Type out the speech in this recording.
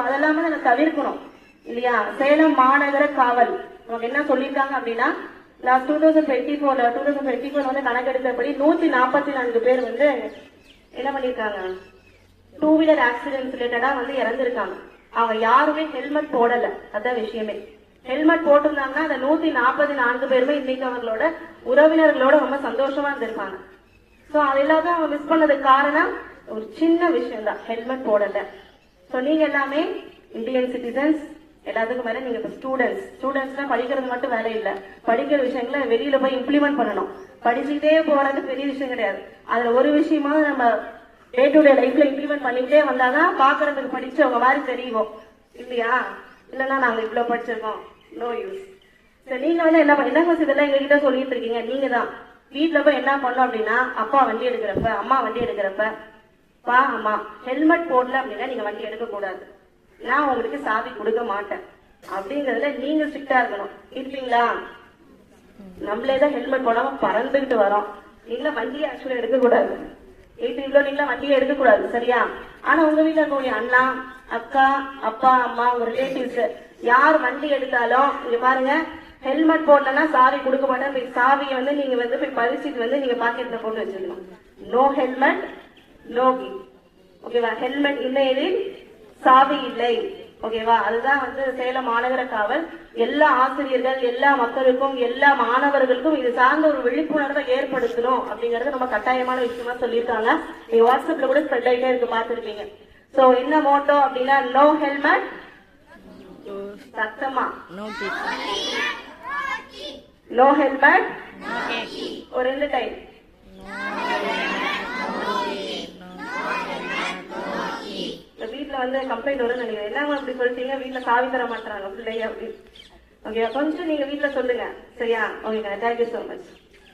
அதெல்லாமே நம்ம தவிர்க்கணும் இல்லையா? சேலம் மாநகர காவல் நமக்கு என்ன சொல்லியிருக்காங்க அப்படின்னா, லாஸ்ட் 2024 வந்து கணக்கெடுத்தபடி 144 பேர் வந்து என்ன பண்ணிருக்காங்க, டூ வீலர் ஆக்சிடென்ட் ரிலேட்டடா வந்து இறந்துருக்காங்க. அவங்க யாருமே ஹெல்மெட் போடல. அதான் விஷயமே. ஹெல்மெட் போட்டிருந்தாங்கன்னா அந்த 144 பேருமே இன்னைக்கு அவங்களோட உறவினர்களோட ரொம்ப சந்தோஷமா இருந்திருப்பாங்க. சோ அது எல்லாத்தையும் அவங்க மிஸ் பண்ணதுக்கு காரணம் ஒரு சின்ன விஷயம் தான், ஹெல்மெட் போடல. சோ நீங்க எல்லாமே இந்தியன் சிட்டிசன்ஸ். எல்லாத்துக்கும் மேல நீங்க ஸ்டூடெண்ட்ஸ்னா படிக்கிறது மட்டும் வேலை இல்ல, படிக்கிற விஷயங்களை வெளியில போய் இம்ப்ளிமெண்ட் பண்ணணும். படிச்சுக்கிட்டே போறது பெரிய விஷயம் கிடையாது. அதுல ஒரு விஷயமா நம்ம டே டு டே லைஃப்ல இம்ப்ளிமெண்ட் பண்ணிக்கிட்டே வந்தாதான் பாக்குறதுக்கு படிச்சவங்க மாதிரி தெரியும் இல்லையா? இல்லன்னா நாங்க இவ்வளவு படிச்சிருக்கோம், நோ யூஸ். சரி, நீங்க வந்து என்ன இதெல்லாம் எங்க கிட்ட சொல்லிட்டு இருக்கீங்க. நீங்க தான் வீட்டுல போய் என்ன பண்ணோம் அப்படின்னா, அப்பா வண்டி எடுக்கிறப்ப, அம்மா வண்டி எடுக்கிறப்ப, பா அம்மா ஹெல்மெட் போடல அப்படின்னா நீங்க வண்டி எடுக்க கூடாது, நான் உங்களுக்கு சாவி கொடுக்க மாட்டேன் அப்படிங்கறதுல நீங்க ஸ்ட்ரிக்டா இருக்கணும். இருப்பீங்களா? நம்மளேதான் ஹெல்மெட் போடாம பறந்துகிட்டு வரோம். நீங்கள வண்டியை ஆக்சுவலா எடுக்க கூடாது. நீங்களா வண்டியை எடுக்க கூடாது, சரியா? ஆனா உங்க வீட்டுல இருக்கக்கூடிய அண்ணா, அக்கா, அப்பா, அம்மா, உங்க ரிலேட்டிவ்ஸ் யார் வண்டி எடுத்தாலும் இங்க பாருங்க, ஹெல்மெட் போடலன்னா சாவி கொடுக்க மாட்டேன். சாவியை வந்து நீங்க வந்து போய் பறிச்சுட்டு வந்து நீங்க பாக்கெட்ல போட்டு வச்சிருக்கணும். No helmet no key. ஓகேவா? ஹெல்மெட் இல்லையில் சாவி இல்லை. ஓகேவா? அதுதான் வந்து சேலம் மாநகர காவல் எல்லா ஆசிரியர்கள், எல்லா மக்களுக்கும், எல்லா மாணவர்களுக்கும் இது சார்ந்த ஒரு விழிப்புணர்வை ஏற்படுத்தணும் அப்படிங்கறது ரொம்ப கட்டாயமான விஷயமா சொல்லியிருக்காங்க. நீங்க வாட்ஸ்அப்ல கூட ஸ்ப்ரெட் ஆகிட்டே இருக்கு, பாத்துருப்பீங்க. சோ என்ன மோட்டோ அப்படின்னா, நோ ஹெல்மெட், சத்தமா நோ ஹெல்மெட், ஒரு 2 டைம். வீட்டுல வந்து கம்ப்ளைண்ட் வரும்னு நினைக்கிறேன். என்ன அப்படி சொல்லிட்டீங்க, வீட்டுல சாவி தர மாட்டாங்க பிள்ளைய அப்படின்னு. ஓகே, கொஞ்சம் நீங்க வீட்டுல சொல்லுங்க, சரியா? Okay, thank you so much.